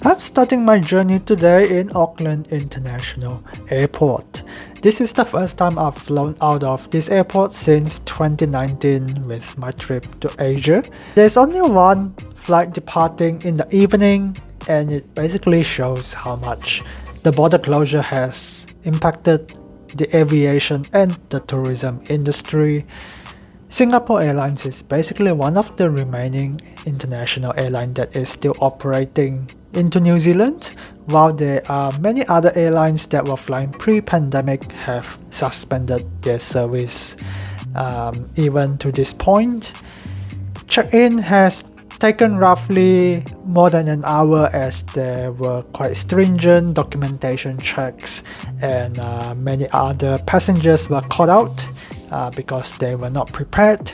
I'm starting my journey today in Auckland International Airport. This is the first time I've flown out of this airport since 2019 with my trip to Asia. There's only one flight departing in the evening, and it basically shows how much the border closure has impacted the aviation and the tourism industry. Singapore Airlines is basically one of the remaining international airlines that is still operating into New Zealand, while there are many other airlines that were flying pre-pandemic have suspended their service. Even to this point, check-in has taken roughly more than an hour as there were quite stringent documentation checks, and many other passengers were caught out because they were not prepared.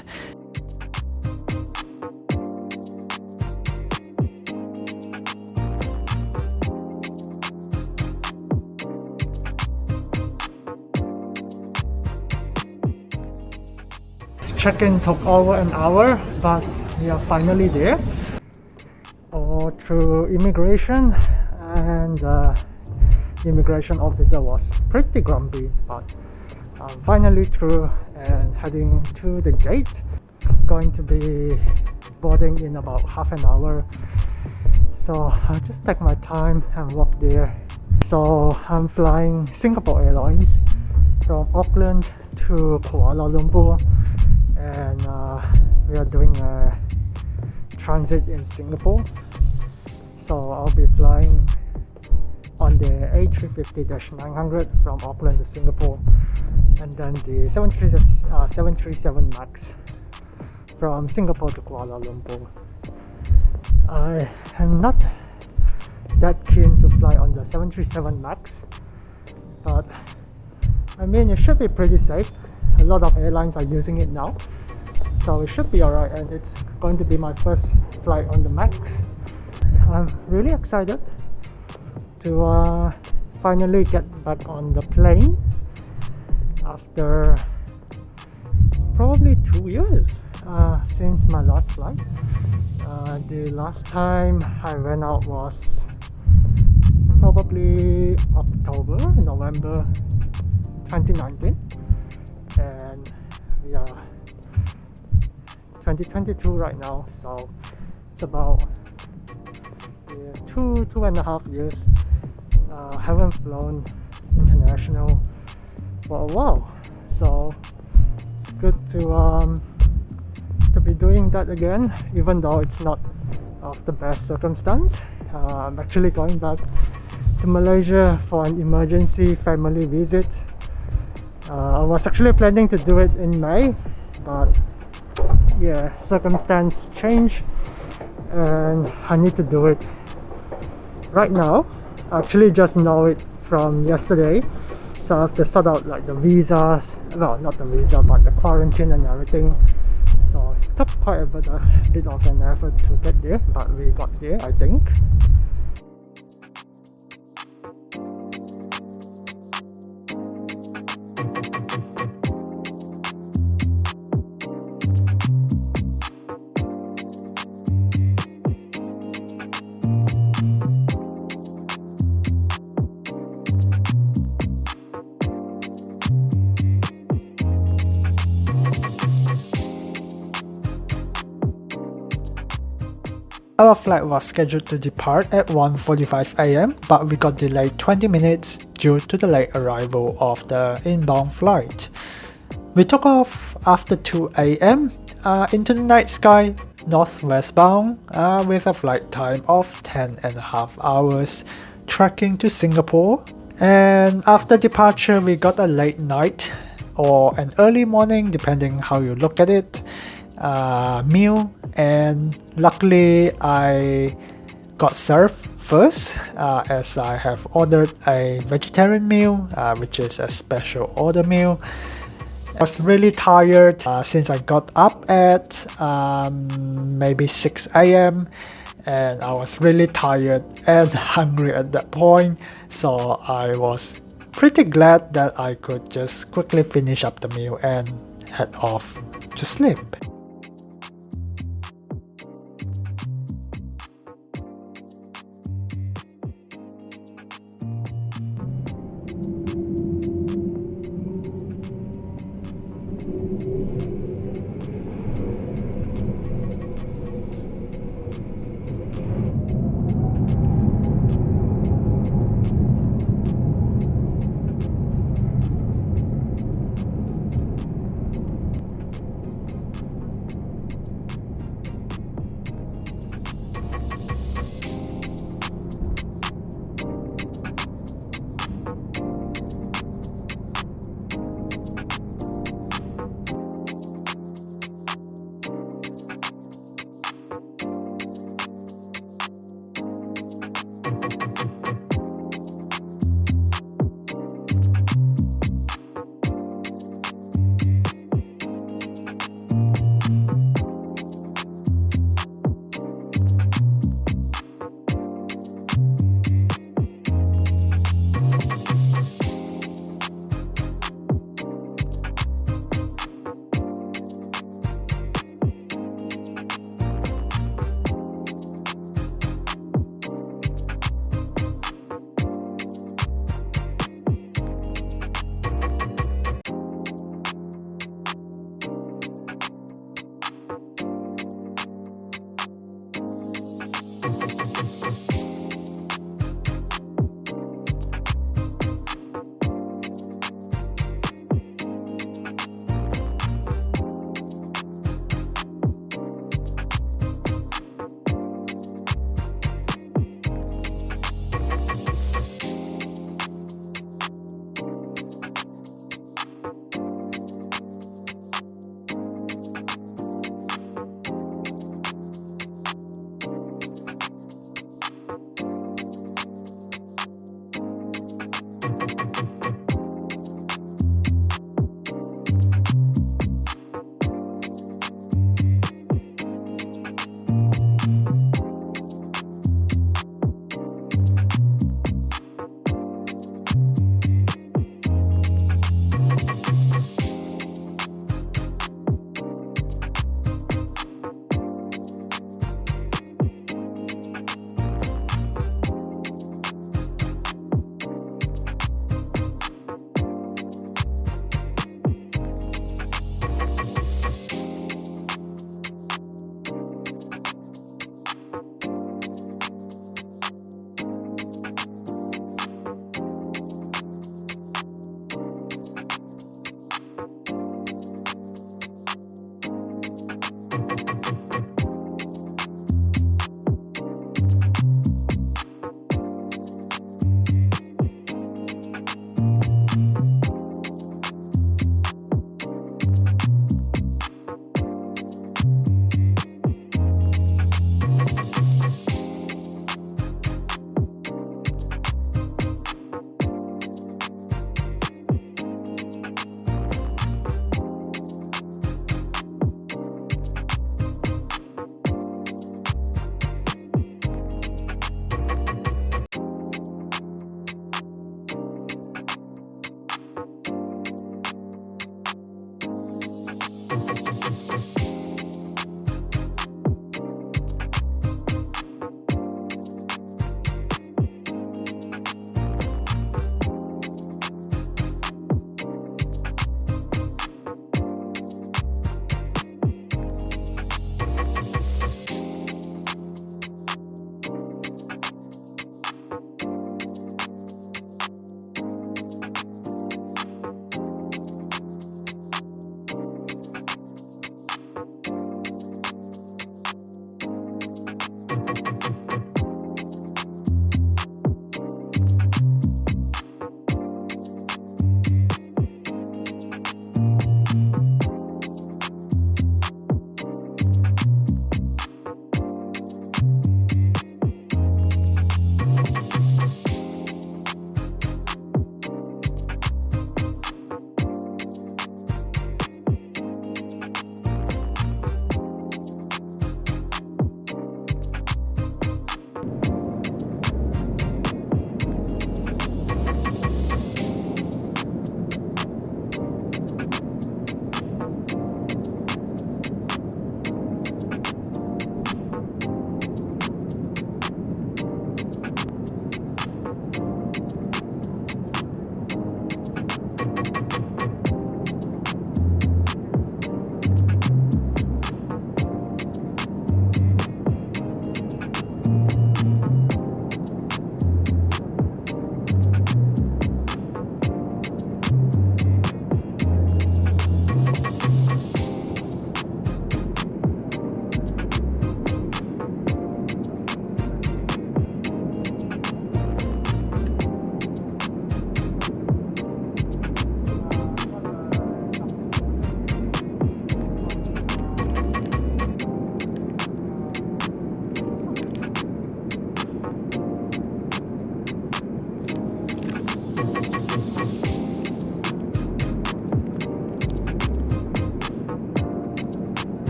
Check-in took over an hour, but we are finally there. All through immigration, and the immigration officer was pretty grumpy, but I'm finally through and heading to the gate. Going to be boarding in about half an hour, so I'll just take my time and walk there. So I'm flying Singapore Airlines from Auckland to Kuala Lumpur, and we are doing a transit in Singapore. So I'll be flying on the A350-900 from Auckland to Singapore, and then the 737 Max from Singapore to Kuala Lumpur. I am not that keen to fly on the 737 Max, but I mean, it should be pretty safe. A lot of airlines are using it now, so it should be alright, and it's going to be my first flight on the Max. I'm really excited to finally get back on the plane after probably 2 years since my last flight. The last time I went out was probably November 2019, and we are 2022 right now, so it's about 2.5 years. Haven't flown international for a while, so it's good to be doing that again, even though it's not of the best circumstance. I'm actually going back to Malaysia for an emergency family visit. I was actually planning to do it in May, but yeah, circumstance changed and I need to do it right now. I actually just know it from yesterday, so I have to sort out like the visas, well, not the visa, but the quarantine and everything. So it took quite a bit of an effort to get there, but we got there, I think. Our flight was scheduled to depart at 1:45 AM, but we got delayed 20 minutes due to the late arrival of the inbound flight. We took off after 2 AM into the night sky, northwestbound, with a flight time of 10.5 hours, tracking to Singapore. And after departure, we got a late night or an early morning, depending how you look at it, meal, and luckily I got served first, as I have ordered a vegetarian meal, which is a special order meal. I was really tired since I got up at maybe 6 AM, and I was really tired and hungry at that point, so I was pretty glad that I could just quickly finish up the meal and head off to sleep.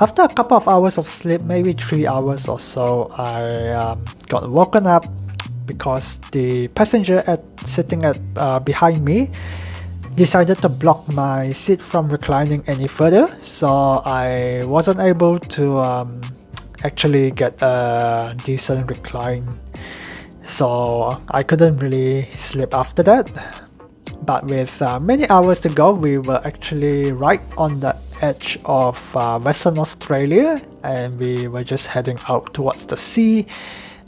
After a couple of hours of sleep, maybe 3 hours or so, I got woken up because the passenger sitting behind me decided to block my seat from reclining any further, so I wasn't able to actually get a decent recline, so I couldn't really sleep after that. But with many hours to go, we were actually right on the edge of Western Australia, and we were just heading out towards the sea,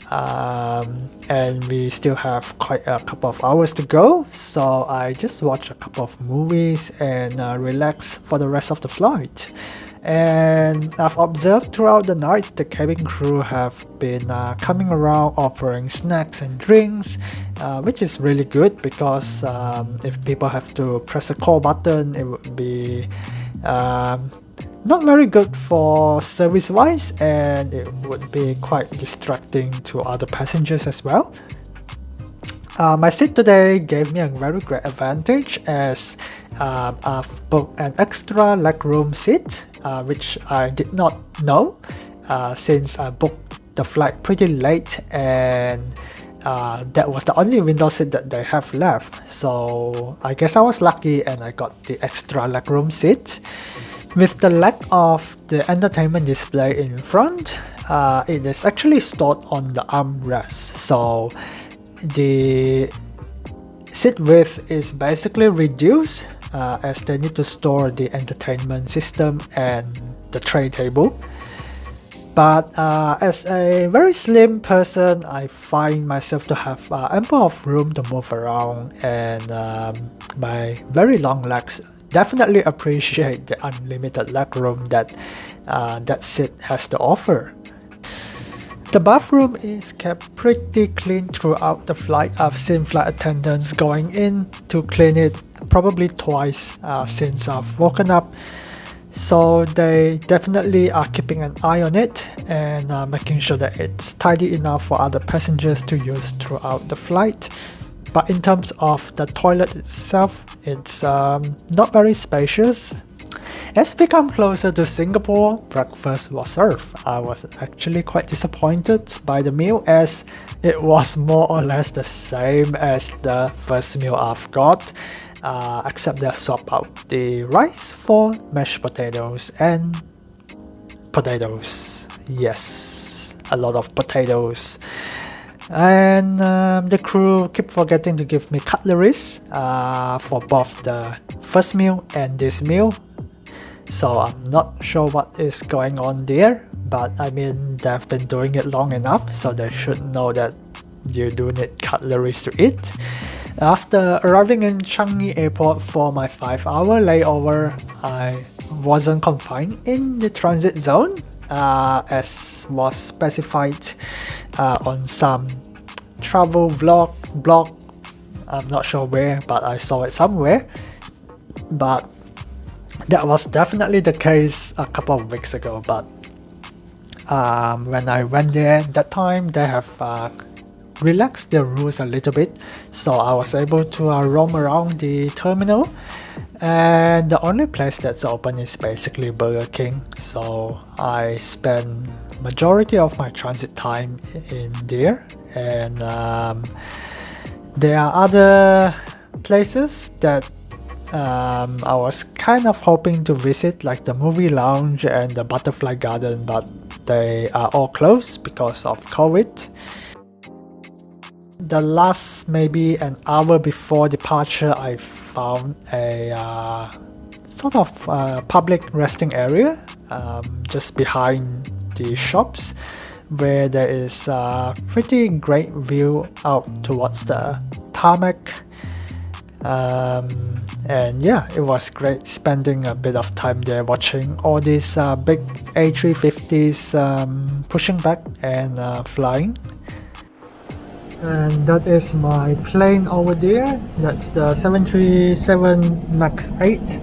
and we still have quite a couple of hours to go, so I just watched a couple of movies and relaxed for the rest of the flight. And I've observed throughout the night the cabin crew have been coming around offering snacks and drinks, which is really good because if people have to press a call button, it would be not very good for service wise, and it would be quite distracting to other passengers as well. My seat today gave me a very great advantage as I've booked an extra legroom seat, which I did not know since I booked the flight pretty late, and that was the only window seat that they have left. So I guess I was lucky and I got the extra legroom seat. With the lack of the entertainment display in front, it is actually stored on the armrest, so the seat width is basically reduced as they need to store the entertainment system and the tray table. But as a very slim person, I find myself to have ample of room to move around, and my very long legs definitely appreciate the unlimited legroom that that seat has to offer. The bathroom is kept pretty clean throughout the flight. I've seen flight attendants going in to clean it probably twice since I've woken up. So they definitely are keeping an eye on it and making sure that it's tidy enough for other passengers to use throughout the flight. But in terms of the toilet itself, it's not very spacious. As we come closer to Singapore, breakfast was served. I was actually quite disappointed by the meal as it was more or less the same as the first meal I've got, except they swap out the rice for mashed potatoes and potatoes. Yes, a lot of potatoes. And the crew keep forgetting to give me cutleries for both the first meal and this meal. So I'm not sure what is going on there, but I mean they've been doing it long enough, so they should know that you do need cutleries to eat. After arriving in Changi Airport for my 5-hour layover, I wasn't confined in the transit zone as was specified on some travel blog. I'm not sure where, but I saw it somewhere. But that was definitely the case a couple of weeks ago. But when I went there that time, they have relaxed their rules a little bit, so I was able to roam around the terminal, and the only place that's open is basically Burger King, so I spent majority of my transit time in there. And there are other places that I was kind of hoping to visit, like the movie lounge and the butterfly garden, but they are all closed because of COVID. The last maybe an hour before departure, I found a sort of public resting area just behind the shops, where there is a pretty great view out towards the tarmac. And yeah, it was great spending a bit of time there watching all these big A350s pushing back and flying. And that is my plane over there. That's the 737 Max8.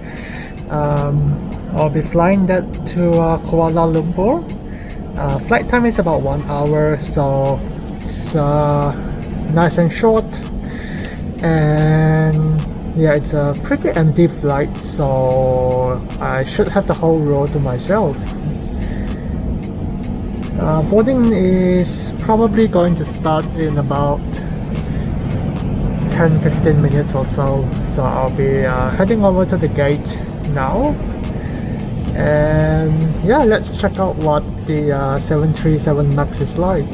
I'll be flying that to Kuala Lumpur. Flight time is about 1 hour, so it's nice and short. And yeah, it's a pretty empty flight, so I should have the whole row to myself. Boarding is probably going to start in about 10-15 minutes or so. So I'll be heading over to the gate now. And yeah, let's check out what the 737 Max is like.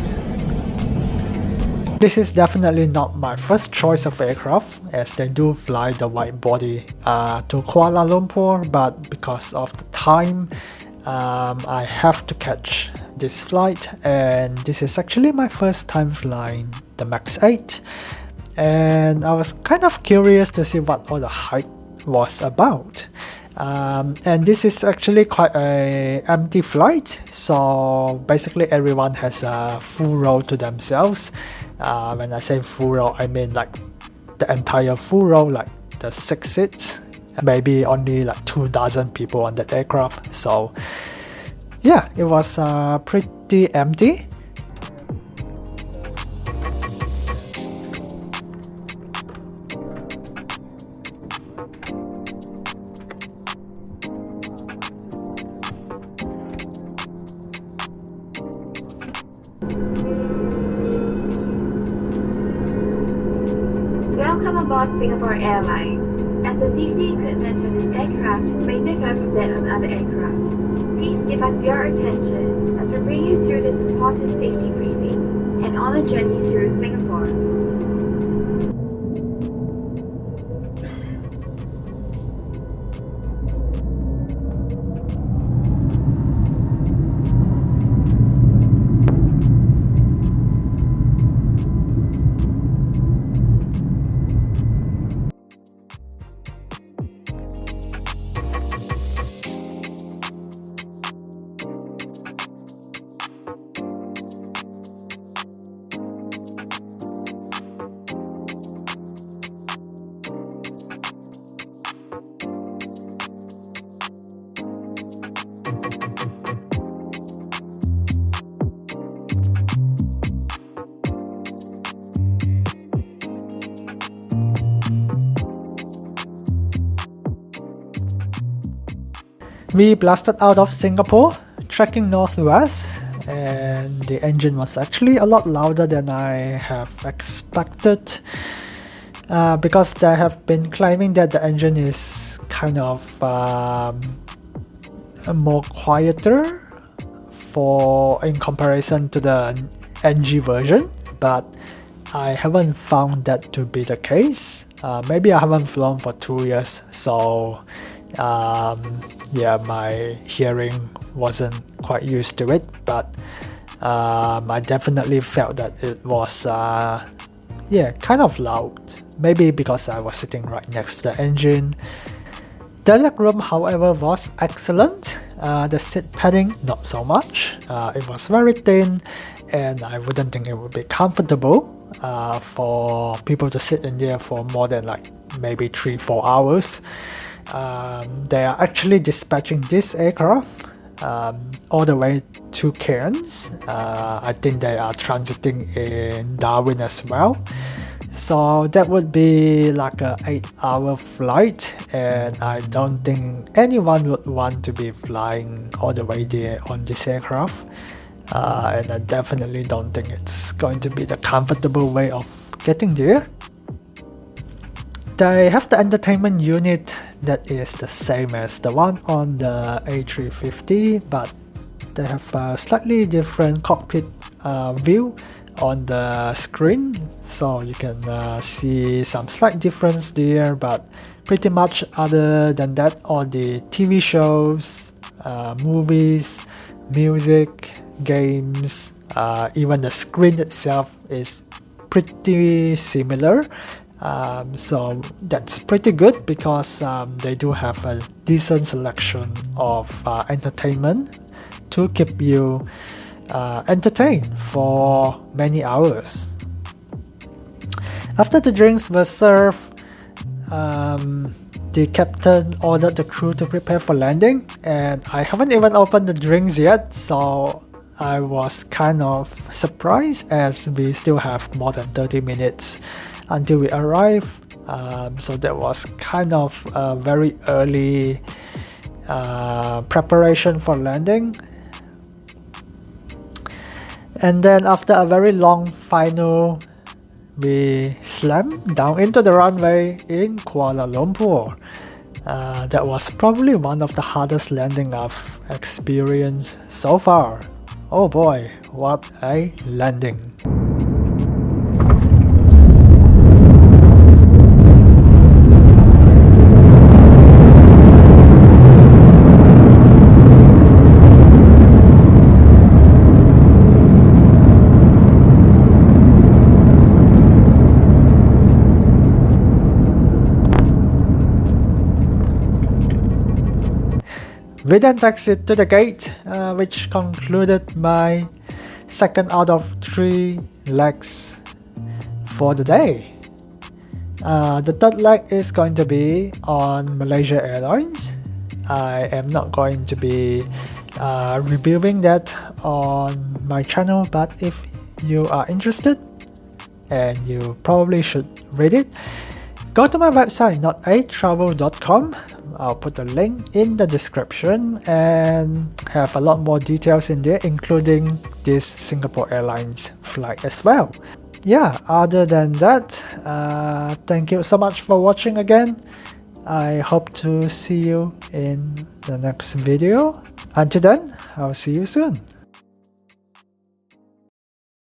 This is definitely not my first choice of aircraft, as they do fly the wide body to Kuala Lumpur, but because of the time, I have to catch this flight, and this is actually my first time flying the Max8, and I was kind of curious to see what all the hype was about. And this is actually quite a empty flight, so basically everyone has a full row to themselves. When I say full row, I mean like the entire full row, like the 6 seats, maybe only like 2 dozen people on that aircraft. So yeah, it was pretty empty. Welcome aboard Singapore Airlines. As the safety equipment on this aircraft may differ from that on other aircraft, please give us your attention as we bring you through this important safety briefing and on a journey through Singapore. We blasted out of Singapore, tracking northwest, and the engine was actually a lot louder than I have expected, because they have been claiming that the engine is kind of more quieter in comparison to the NG version, but I haven't found that to be the case. Maybe I haven't flown for 2 years, so yeah, my hearing wasn't quite used to it, but I definitely felt that it was yeah, kind of loud. Maybe because I was sitting right next to the engine. The legroom, however, was excellent. The seat padding, not so much. It was very thin, and I wouldn't think it would be comfortable for people to sit in there for more than like maybe 3-4 hours. They are actually dispatching this aircraft all the way to Cairns. I think they are transiting in Darwin as well. So that would be like a 8-hour flight, and I don't think anyone would want to be flying all the way there on this aircraft. And I definitely don't think it's going to be the comfortable way of getting there. They have the entertainment unit that is the same as the one on the A350, but they have a slightly different cockpit view on the screen, so you can see some slight difference there, but pretty much other than that, all the TV shows, movies, music, games, even the screen itself is pretty similar. So that's pretty good because they do have a decent selection of entertainment to keep you entertained for many hours. After the drinks were served, the captain ordered the crew to prepare for landing, and I haven't even opened the drinks yet, so I was kind of surprised as we still have more than 30 minutes until we arrive. So that was kind of a very early preparation for landing. And then after a very long final, we slammed down into the runway in Kuala Lumpur. That was probably one of the hardest landing I've experienced so far. Oh boy, what a landing. We then taxied to the gate, which concluded my second out of 3 legs for the day. The third leg is going to be on Malaysia Airlines. I am not going to be reviewing that on my channel, but if you are interested, and you probably should read it, go to my website notatravel.com. I'll put the link in the description and have a lot more details in there, including this Singapore Airlines flight as well. Yeah, other than that, thank you so much for watching again. I hope to see you in the next video. Until then, I'll see you soon.